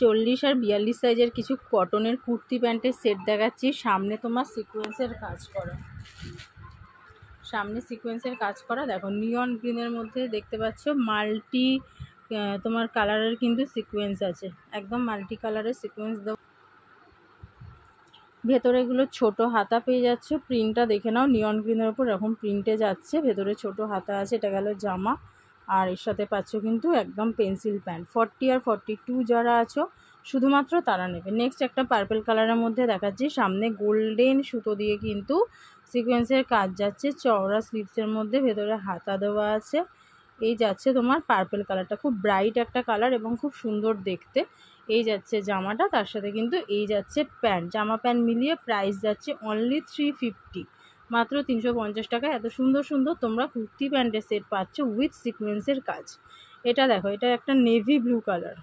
40 আর 42 সাইজের কিছু কটনের কুর্তি প্যান্টের সেট দেখাচ্ছি। সামনে তোমার সিকোয়েন্সের কাজ করা, সামনে সিকোয়েন্সের কাজ করা। দেখো নিয়ন গ্রিনের মধ্যে দেখতে পাচ্ছ মাল্টি তোমার কালারের কিন্তু সিকোয়েন্স আছে, একদম মাল্টি কালারের সিকোয়েন্স দাও। ভেতরে এগুলো ছোট হাতা পেয়ে যাচ্ছে। প্রিন্টটা দেখে নাও, নিয়ন গ্রিনের ওপর এরকম প্রিন্টে যাচ্ছে, ভেতরে ছোট হাতা আছে। এটা গেল জামা, আর এর সাথে পাচ্ছ কিন্তু একদম পেন্সিল প্যান্ট। 40 আর 42 যারা আছো শুধুমাত্র তারা নেবে। নেক্সট একটা পার্পল কালারের মধ্যে দেখাচ্ছি, সামনে গোল্ডেন সুতো দিয়ে কিন্তু সিকোয়েন্সের কাজ যাচ্ছে, চওড়া স্লিভসের মধ্যে, ভেতরে হাতা দেওয়া আছে। এই যাচ্ছে তোমার পার্পল কালারটা, খুব ব্রাইট একটা কালার এবং খুব সুন্দর দেখতে। এই যাচ্ছে জামাটা, তার সাথে কিন্তু এই যাচ্ছে প্যান্ট। জামা প্যান্ট মিলিয়ে প্রাইস যাচ্ছে অনলি 350, মাত্র 350 টাকা। এত সুন্দর সুন্দর তোমরা কুর্তি প্যান্টের সেট পাচ্ছ উইথ সিকোয়েন্সের কাজ। এটা দেখো, এটা একটা নেভি ব্লু কালার।